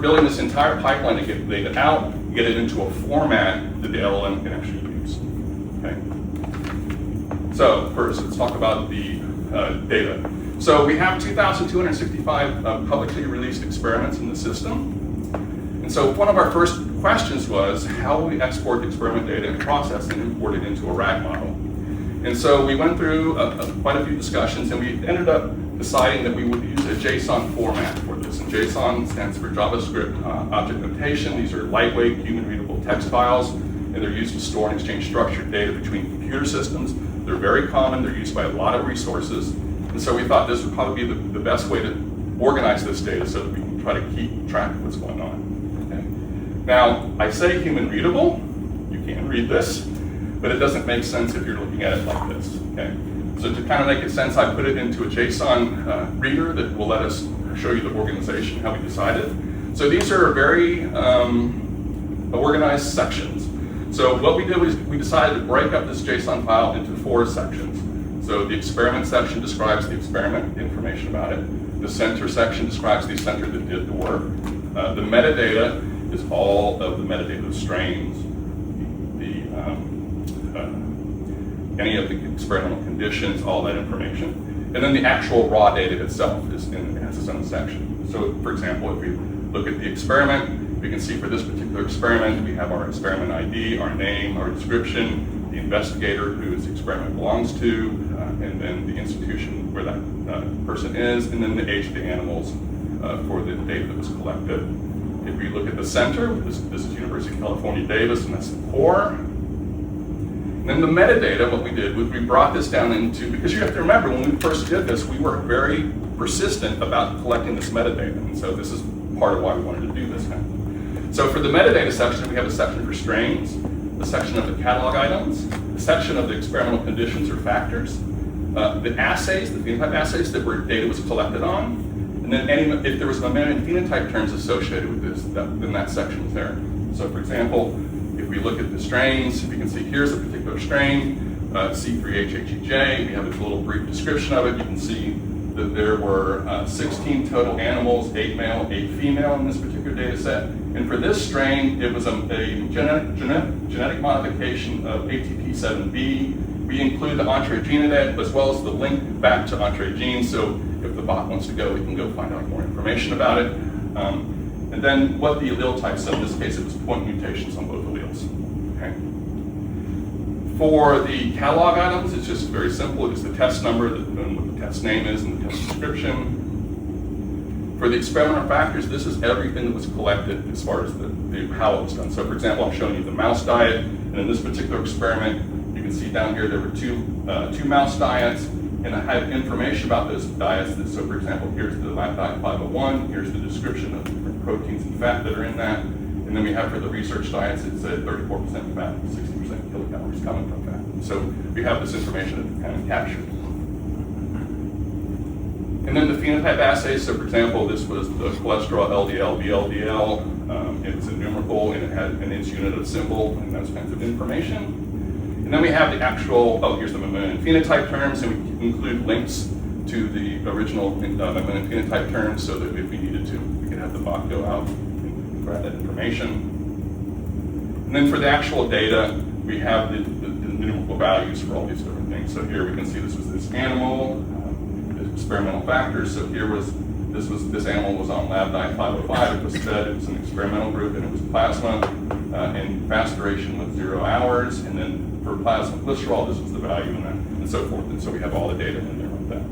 building this entire pipeline to get the data out, get it into a format that the LLM can actually use. Okay. So first, let's talk about the data. So we have 2,265 publicly released experiments in the system. And so one of our first questions was, how will we export the experiment data and process and import it into a RAG model? And so we went through quite a few discussions, and we ended up deciding that we would use a JSON format for this. And JSON stands for JavaScript Object Notation. These are lightweight, human-readable text files, and they're used to store and exchange structured data between computer systems. They're very common. They're used by a lot of resources. And so we thought this would probably be the best way to organize this data so that we can try to keep track of what's going on. Okay? Now, I say human-readable. You can read this, but it doesn't make sense if you're looking at it like this. Okay? So to kind of make it sense, I put it into a JSON reader that will let us show you the organization, how we decided. So these are very organized sections. So what we did was we decided to break up this JSON file into 4 sections. So the experiment section describes the experiment, the information about it. The center section describes the center that did the work. The metadata is all of the metadata, the strains, any of the experimental conditions, all that information. And then the actual raw data itself has its own section. So for example, if we look at the experiment, we can see for this particular experiment, we have our experiment ID, our name, our description, the investigator who the experiment belongs to, and then the institution where that person is, and then the age of the animals for the data that was collected. If we look at the center, this is University of California, Davis, and that's the core. Then the metadata, what we did was we brought this down into, because you have to remember when we first did this, we were very persistent about collecting this metadata. And so this is part of why we wanted to do this now. So for the metadata section, we have a section for strains, a section of the catalog items, a section of the experimental conditions or factors, the assays, the phenotype assays that data was collected on, and then if there was mammalian phenotype terms associated with this, then that section was there. So for example, if we look at the strains, we can see here's a particular strain, C3HHEJ. We have a little brief description of it. You can see that there were 16 total animals, 8 male, 8 female in this particular data set. And for this strain, it was a genetic modification of ATP7B. We include the entree gene in it, as well as the link back to entree gene. So if the bot wants to go, we can go find out more information about it. And then what the allele type, so in this case it was point mutations on both alleles. Okay. For the catalog items, it's just very simple. It's the test number, and what the test name is, and the test description. For the experimental factors, this is everything that was collected as far as how it was done. So for example, I'm showing you the mouse diet, and in this particular experiment, you can see down here there were two mouse diets, and I have information about those diets. So for example, here's the lab diet 501, here's the description of different proteins and fat that are in that. And then we have for the research diets, it's 34% fat, 60% kilocalories coming from fat. So we have this information kind of captured. And then the phenotype assays, so for example, this was the cholesterol, LDL, VLDL. It's a numerical and it had an inch unit of symbol and those kinds of information. And then we have the actual, here's the mammalian phenotype terms, and we include links to the original mammalian phenotype terms so that if we needed to, we could have the bot go out and grab that information. And then for the actual data, we have the numerical values for all these different things. So here we can see this was this animal, the experimental factors. So here was, this animal was on lab diet 505, it was fed, it was an experimental group, and it was plasma, and fast duration was 0 hours, and then for plasma glycerol, this was the value and so forth. And so we have all the data in there like that.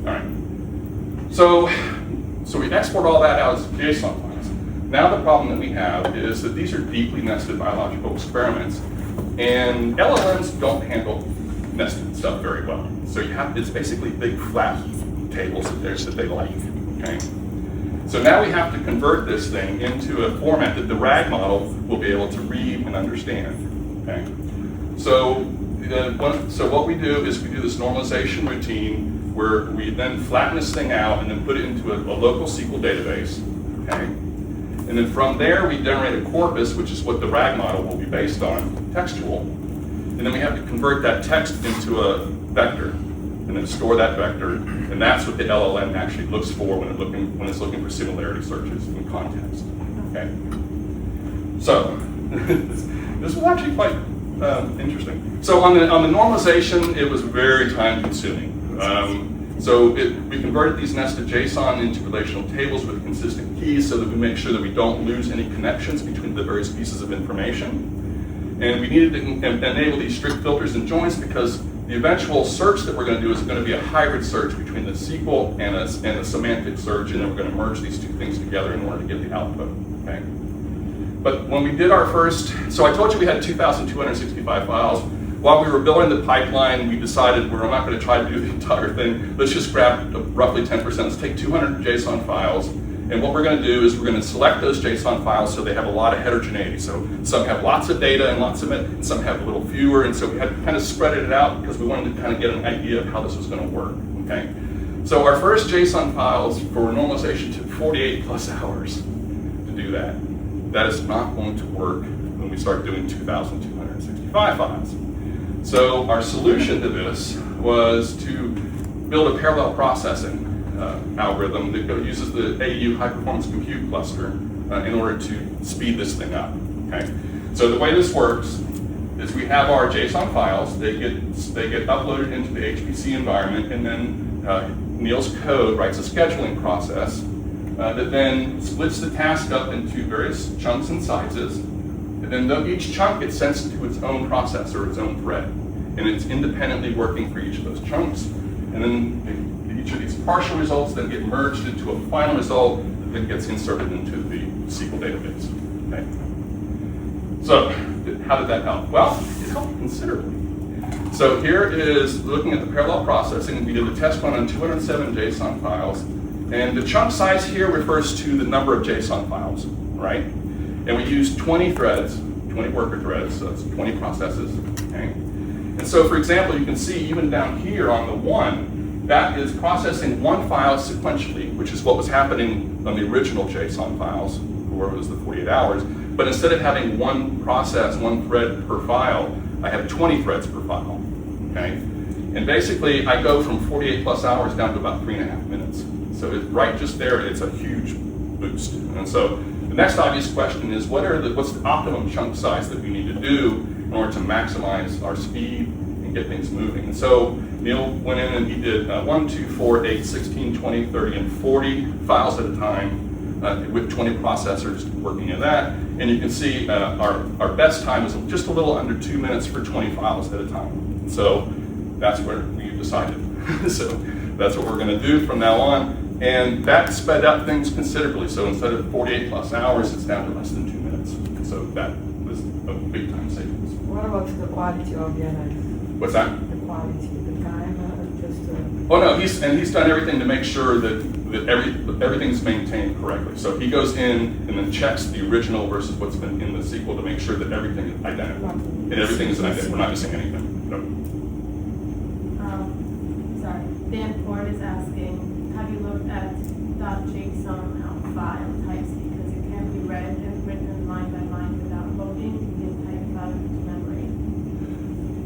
All right. So we export all that out as JSON files. Now the problem that we have is that these are deeply nested biological experiments, and LLMs don't handle nested stuff very well. So it's basically big flat tables that they like. Okay. So now we have to convert this thing into a format that the RAG model will be able to read and understand. Okay. So what we do is we do this normalization routine where we then flatten this thing out and then put it into a local SQL database. Okay. And then from there we generate a corpus, which is what the RAG model will be based on, textual. And then we have to convert that text into a vector. And and then store that vector, and that's what the LLM actually looks for when it's looking for similarity searches in context. Okay. So this was actually quite interesting. So on the normalization, it was very time consuming. So we converted these nested JSON into relational tables with consistent keys so that we make sure that we don't lose any connections between the various pieces of information. And we needed to enable these strict filters and joins because the eventual search that we're going to do is going to be a hybrid search between the SQL and a semantic search, and then we're going to merge these two things together in order to get the output. Okay. But when we did our first, so I told you we had 2,265 files. While we were building the pipeline, we decided we're not going to try to do the entire thing. Let's just grab roughly 10%. Let's take 200 JSON files. And what we're going to do is we're going to select those JSON files so they have a lot of heterogeneity. So some have lots of data and lots of it, and some have a little fewer. And so we had to kind of spread it out because we wanted to kind of get an idea of how this was going to work. Okay. So our first JSON files for normalization took 48 plus hours to do that. That is not going to work when we start doing 2,265 files. So our solution to this was to build a parallel processing algorithm that uses the AU high performance compute cluster in order to speed this thing up. Okay. So the way this works is we have our JSON files. They get uploaded into the HPC environment, and then Neil's code writes a scheduling process that then splits the task up into various chunks and sizes. And then each chunk gets sent to its own processor, its own thread. And it's independently working for each of those chunks. And then each of these partial results then get merged into a final result that then gets inserted into the SQL database. Okay. So how did that help? Well, it helped considerably. So here is looking at the parallel processing. We did a test run on 207 JSON files. And the chunk size here refers to the number of JSON files, right? And we used 20 threads, 20 worker threads, so that's 20 processes, okay? And so, for example, you can see even down here on the one, that is processing one file sequentially, which is what was happening on the original JSON files, where it was the 48 hours. But instead of having one process, one thread per file, I have 20 threads per file, okay? And basically, I go from 48 plus hours down to about 3.5 minutes. So it's right just there, it's a huge boost. And so the next obvious question is, what's the optimum chunk size that we need to do in order to maximize our speed and get things moving? And so Neil went in and he did 1, 2, 4, 8, 16, 20, 30, and 40 files at a time with 20 processors working in that. And you can see our best time is just a little under 2 minutes for 20 files at a time. And so that's where we decided. So that's what we're going to do from now on. And that sped up things considerably. So instead of 48 plus hours, it's down to less than 2 minutes. So that was a big time savings. What about the quality of the analysis? What's that? The quality, the time, Oh no, he's done everything to make sure that everything's maintained correctly. So he goes in and then checks the original versus what's been in the SQL to make sure that everything is identical. And everything is identical. We're not missing anything. No. Sorry, Dan Ford is asking, have you looked at .json file types because it can be read and written line by line without loading? You can type it out into memory.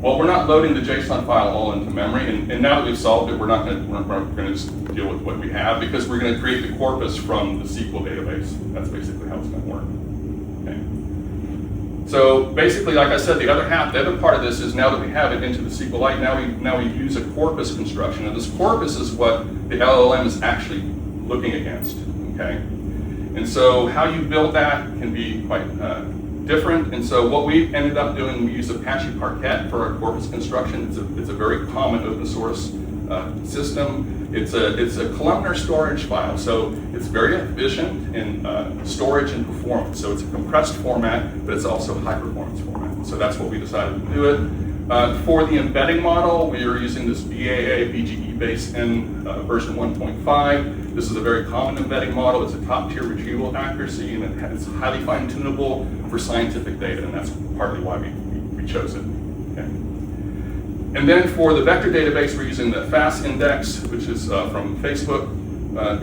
Well, we're not loading the JSON file all into memory, and now that we've solved it, we're going to just deal with what we have because we're going to create the corpus from the SQL database. That's basically how it's going to work. Okay. So basically, like I said, the other part of this is now that we have it into the SQLite, now we use a corpus construction, and this corpus is what the LLM is actually looking against. Okay, and so how you build that can be quite different. And so what we ended up doing, we use Apache Parquet for our corpus construction. It's a very common open source system. It's a columnar storage file, so it's very efficient in storage and performance. So it's a compressed format, but it's also a high performance format. So that's what we decided to do it. For the embedding model, we are using this BAA BGE base in version 1.5. This is a very common embedding model. It's a top tier retrieval accuracy, and it's highly fine tunable for scientific data, and that's partly why we chose it. Okay. And then for the vector database, we're using the FAST index, which is from Facebook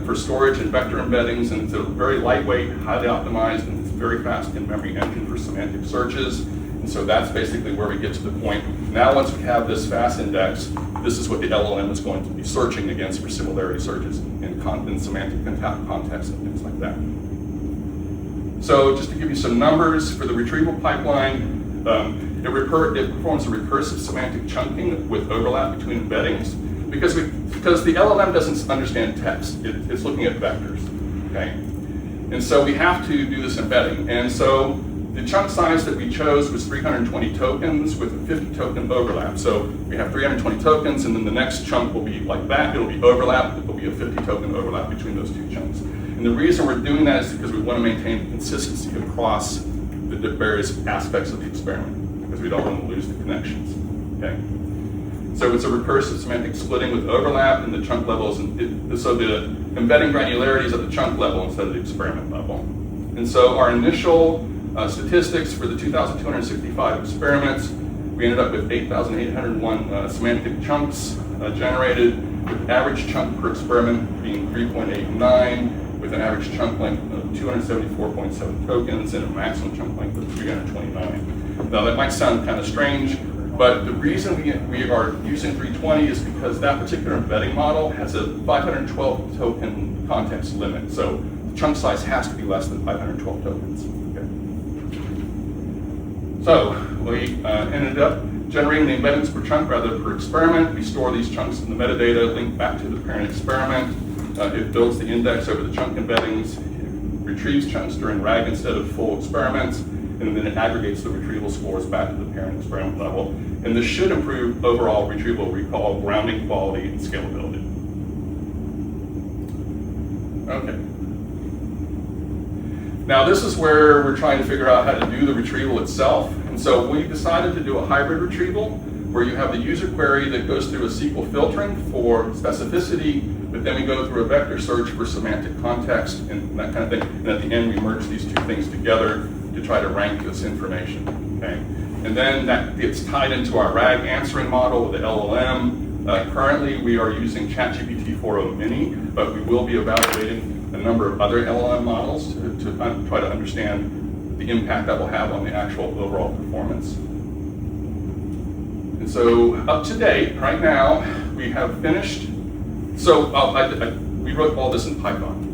for storage and vector embeddings, and it's a very lightweight, highly optimized, and it's very fast in-memory engine for semantic searches. And And so that's basically where we get to the point. Now once we have this FAST index, this is what the LLM is going to be searching against for similarity searches in semantic context and things like that. So just to give you some numbers for the retrieval pipeline, it performs a recursive semantic chunking with overlap between embeddings because the LLM doesn't understand text. It's looking at vectors, okay? And so we have to do this embedding. And so the chunk size that we chose was 320 tokens with a 50 token overlap. So we have 320 tokens, and then the next chunk will be like that. It'll be overlapped. There'll be a 50 token overlap between those two chunks. And the reason we're doing that is because we want to maintain consistency across the various aspects of the experiment, because we don't want to lose the connections, okay? So it's a recursive semantic splitting with overlap, and the chunk levels, so the embedding granularity is at the chunk level instead of the experiment level. And so our initial statistics for the 2,265 experiments, we ended up with 8,801 semantic chunks generated, with average chunk per experiment being 3.89, with an average chunk length of 274.7 tokens and a maximum chunk length of 329. Now that might sound kind of strange, but the reason we are using 320 is because that particular embedding model has a 512 token context limit. So the chunk size has to be less than 512 tokens. Okay. So we ended up generating the embeddings per chunk rather than per experiment. We store these chunks in the metadata, link back to the parent experiment. It builds the index over the chunk embeddings, it retrieves chunks during RAG instead of full experiments, and then it aggregates the retrieval scores back to the parent experiment level. And this should improve overall retrieval recall, grounding quality, and scalability. Okay. Now this is where we're trying to figure out how to do the retrieval itself. And so we decided to do a hybrid retrieval where you have the user query that goes through a SQL filtering for specificity, but then we go through a vector search for semantic context and that kind of thing. And at the end, we merge these two things together to try to rank this information, okay? And then that gets tied into our RAG answering model with the LLM. Currently, we are using ChatGPT 4o Mini, but we will be evaluating a number of other LLM models to try to understand the impact that will have on the actual overall performance. And so up to date, right now, we have finished. So we wrote all this in Python.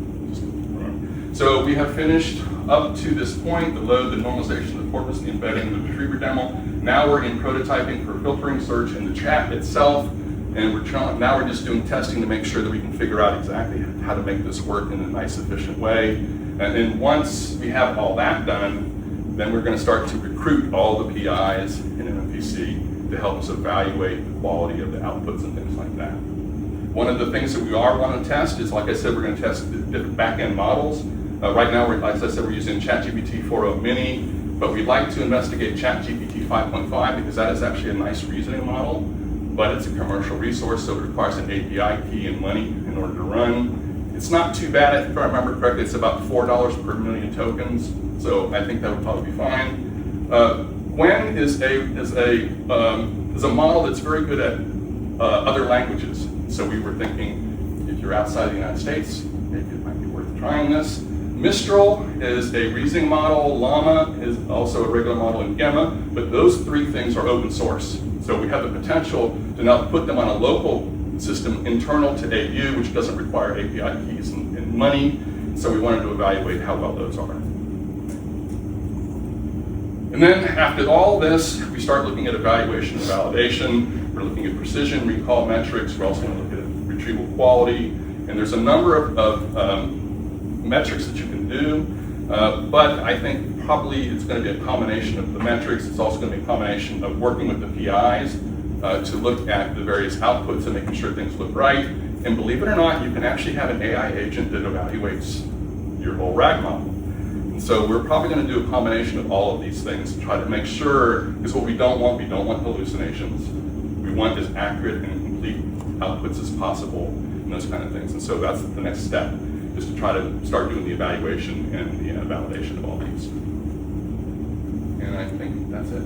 So we have finished up to this point, the load, the normalization, the corpus, the embedding, the retriever demo. Now we're in prototyping for filtering search in the chat itself. And now we're just doing testing to make sure that we can figure out exactly how to make this work in a nice, efficient way. And then once we have all that done, then we're going to start to recruit all the PIs in MMPC to help us evaluate the quality of the outputs and things like that. One of the things that we want to test is, like I said, we're going to test the different back-end models. Right now, like I said, we're using ChatGPT 4o Mini, but we'd like to investigate ChatGPT 5.5 because that is actually a nice reasoning model, but it's a commercial resource, so it requires an API key and money in order to run. It's not too bad, if I remember correctly, it's about $4 per million tokens, so I think that would probably be fine. Gwen is a model that's very good at other languages. So we were thinking, if you're outside the United States, maybe it might be worth trying this. Mistral is a reasoning model. Llama is also a regular model in Gemma, but those three things are open source. So we have the potential to now put them on a local system internal to AU, which doesn't require API keys and money. So we wanted to evaluate how well those are. And then after all this, we start looking at evaluation and validation. We're looking at precision, recall metrics. We're also going to look at retrieval quality. And there's a number of metrics that you can do. But I think probably it's going to be a combination of the metrics. It's also going to be a combination of working with the PIs to look at the various outputs and making sure things look right. And believe it or not, you can actually have an AI agent that evaluates your whole RAG model. And so we're probably going to do a combination of all of these things to try to make sure, because what we don't want hallucinations. We want as accurate and complete outputs as possible and those kind of things. And so that's the next step, is to try to start doing the evaluation and the validation of all these. And I think that's it.